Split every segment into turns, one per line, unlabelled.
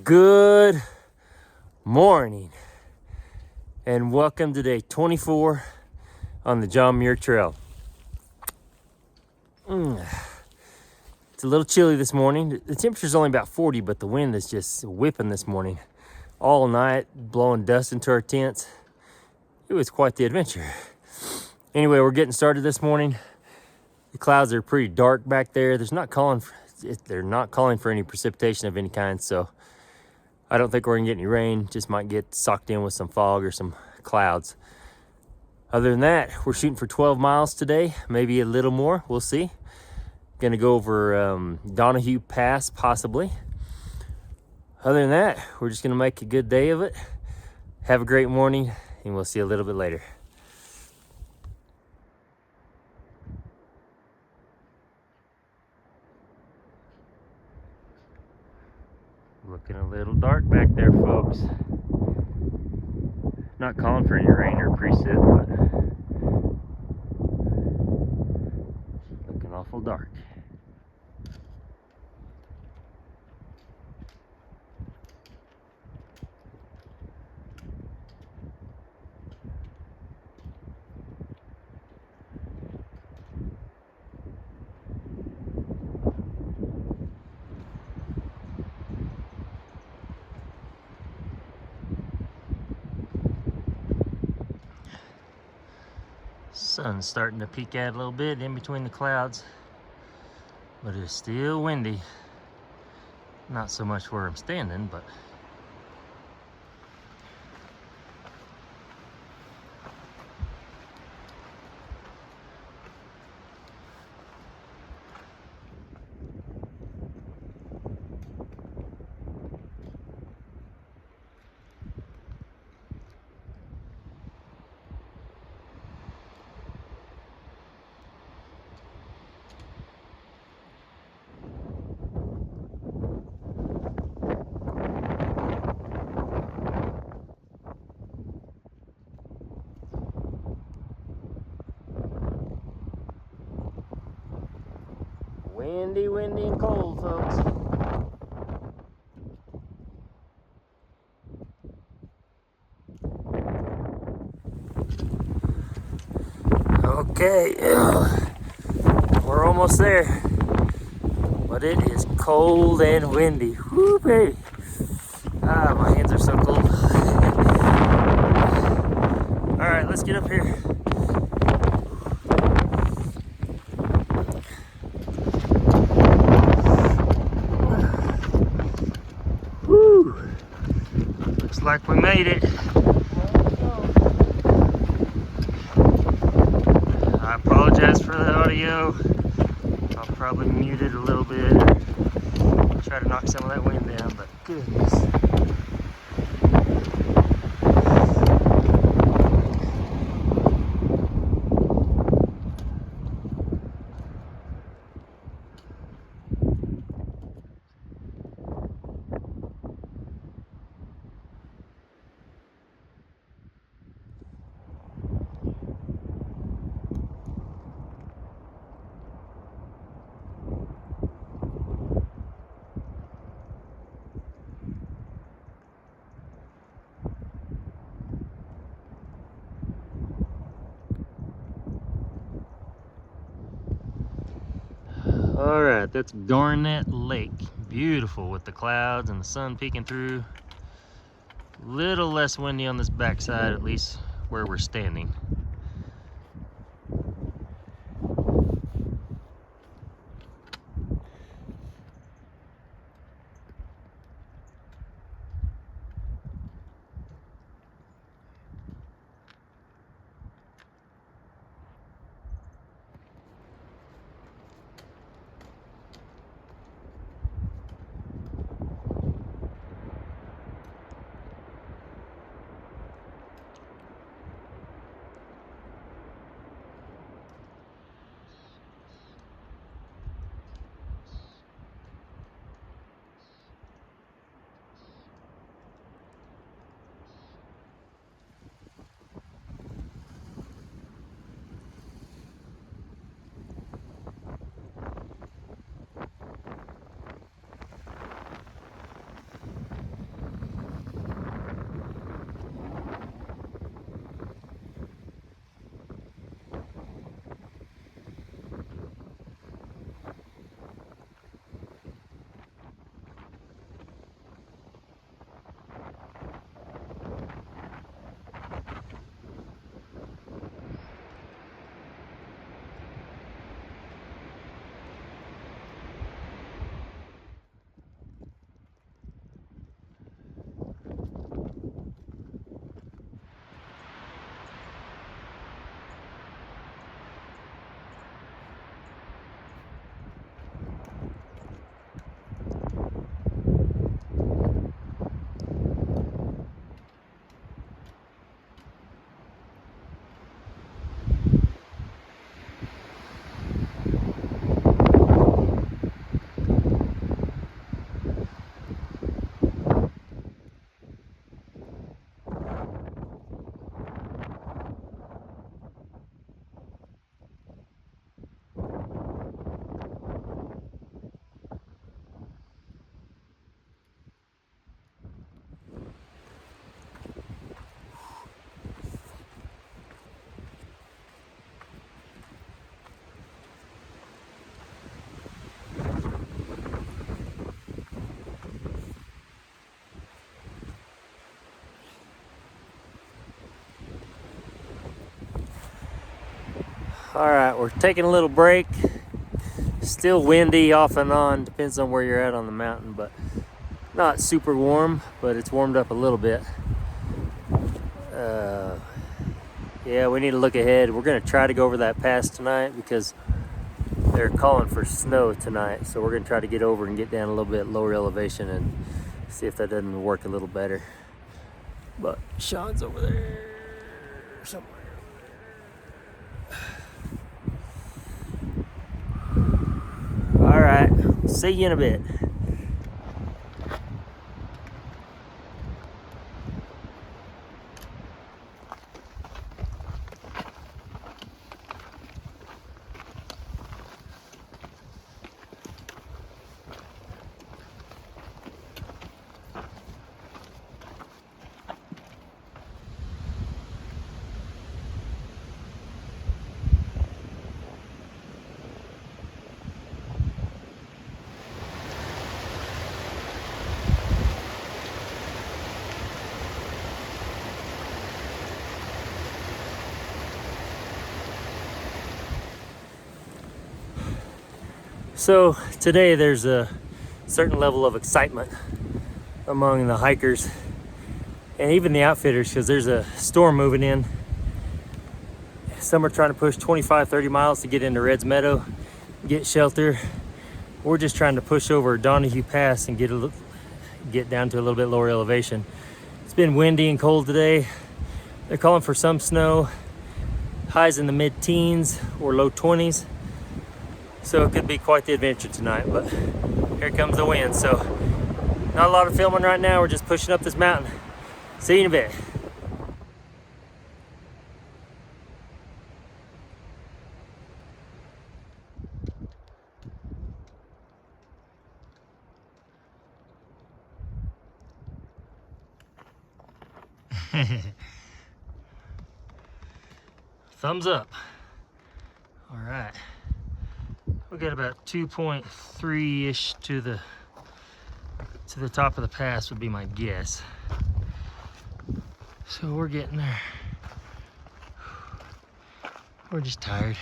Good morning and welcome to day 24 on the John Muir Trail. It's a little chilly this morning. The temperature's only about 40, but the wind is just whipping this morning. All night, blowing dust into our tents. It was quite the adventure. Anyway, we're getting started this morning. The clouds are pretty dark back there. They're not calling for any precipitation of any kind, so I don't think we're gonna get any rain. Just might get socked in with some fog or some clouds. Other than that, we're shooting for 12 miles today, maybe a little more, we'll see. Gonna go over Donahue Pass, possibly. Other than that, we're just gonna make a good day of it. Have a great morning, and we'll see you a little bit later. Looking a little dark back there, folks. Not calling for any rain or precip, but looking awful dark. Sun's starting to peek out a little bit in between the clouds, but it's still windy. Not so much where I'm standing, but windy and cold, folks. Okay, we're almost there, but it is cold and windy. Whoo, baby. My hands are so cold. All right, let's get up here. Woo! Looks like we made it. I apologize for the audio. I'll probably mute it a little bit. Try to knock some of that wind down, but goodness. All right, that's Garnet Lake. Beautiful with the clouds and the sun peeking through. Little less windy on this backside, at least where we're standing. All right, we're taking a little break. Still windy off and on, depends on where you're at on the mountain, but not super warm, but it's warmed up a little bit. Yeah, we need to look ahead. We're gonna try to go over that pass tonight because they're calling for snow tonight. So we're gonna try to get over and get down a little bit lower elevation and see if that doesn't work a little better. But Sean's over there somewhere. All right, see you in a bit. So today there's a certain level of excitement among the hikers and even the outfitters because there's a storm moving in. Some are trying to push 25, 30 miles to get into Red's Meadow, get shelter. We're just trying to push over Donahue Pass and get down to a little bit lower elevation. It's been windy and cold today. They're calling for some snow, highs in the mid-teens or low 20s. So it could be quite the adventure tonight, but here comes the wind. So not a lot of filming right now. We're just pushing up this mountain. See you in a bit. Thumbs up. All right. We got about 2.3-ish to the top of the pass would be my guess. So we're getting there. We're just tired.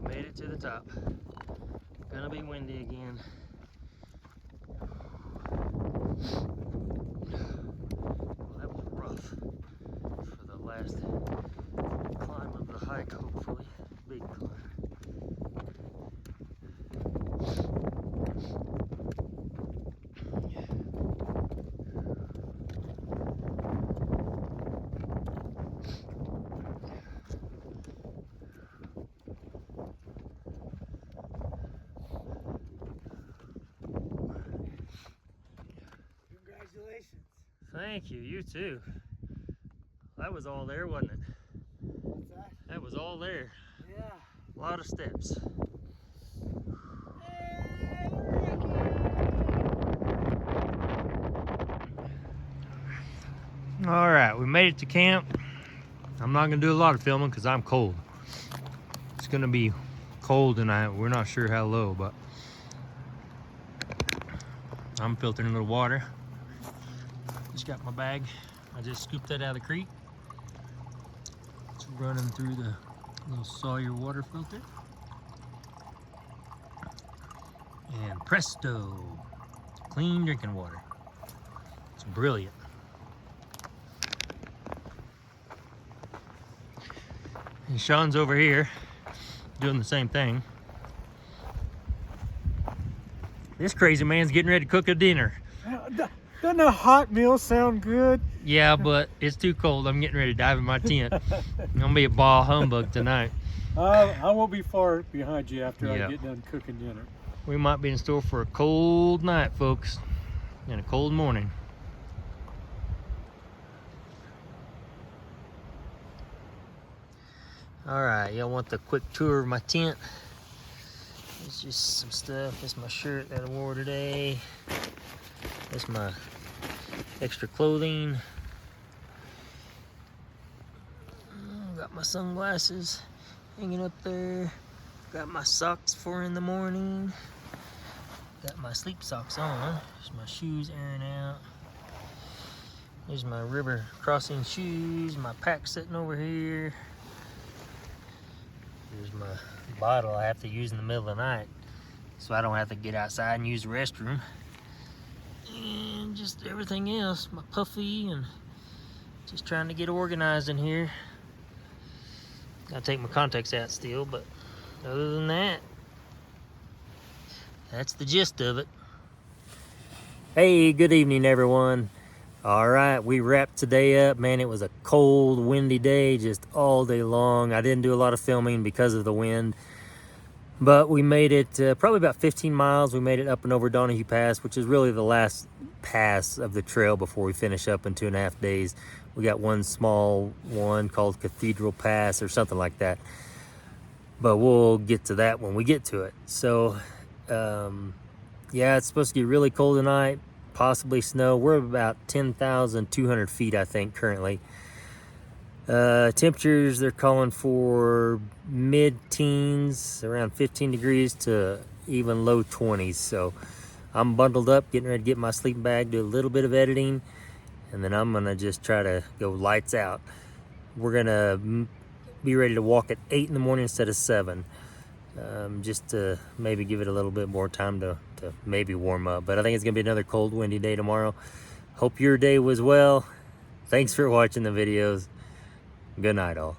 Made it to the top. Gonna be windy again. Well, that was rough for the last climb of the hike, hopefully. Big climb.
Congratulations.
Thank you, you too. That was all there, wasn't it?
What's that?
That was all there.
Yeah.
A lot of steps. All right, we made it to camp. I'm not gonna do a lot of filming because I'm cold. It's gonna be cold tonight. We're not sure how low, but I'm filtering a little water. Just got my bag. I just scooped that out of the creek. It's running through the little Sawyer water filter. And presto, clean drinking water. It's brilliant. And Sean's over here doing the same thing. This crazy man's getting ready to cook a dinner.
Doesn't a hot meal sound good?
Yeah, but it's too cold. I'm getting ready to dive in my tent. I'm gonna be a ball humbug tonight.
I won't be far behind you after
Yeah.
I get done cooking dinner.
We might be in store for a cold night, folks, and a cold morning. All right, y'all want the quick tour of my tent? It's just some stuff. It's my shirt that I wore today. It's my extra clothing. Got my sunglasses hanging up there. Got my socks for in the morning. Got my sleep socks on. There's my shoes airing out. There's my river crossing shoes. My pack sitting over here. There's my bottle I have to use in the middle of the night, so I don't have to get outside and use the restroom. And just everything else, my puffy, and just trying to get organized in here. Gotta take my contacts out still, but other than that, that's the gist of it. Hey, good evening, everyone. All right, we wrapped today up. Man, it was a cold, windy day, just all day long. I didn't do a lot of filming because of the wind, but we made it probably about 15 miles. We made it up and over Donahue Pass, which is really the last pass of the trail before we finish up in 2.5 days. We got one small one called Cathedral Pass or something like that, but we'll get to that when we get to it. So yeah, it's supposed to get really cold tonight, possibly snow. We're about 10,200 feet, I think, currently. Temperatures, they're calling for mid-teens, around 15 degrees to even low 20s. So I'm bundled up, getting ready to get my sleeping bag, do a little bit of editing, and then I'm gonna just try to go lights out. We're gonna be ready to walk at 8 in the morning instead of 7. Just to maybe give it a little bit more time to maybe warm up. But I think it's gonna be another cold, windy day tomorrow. Hope your day was well. Thanks for watching the videos. Good night, all.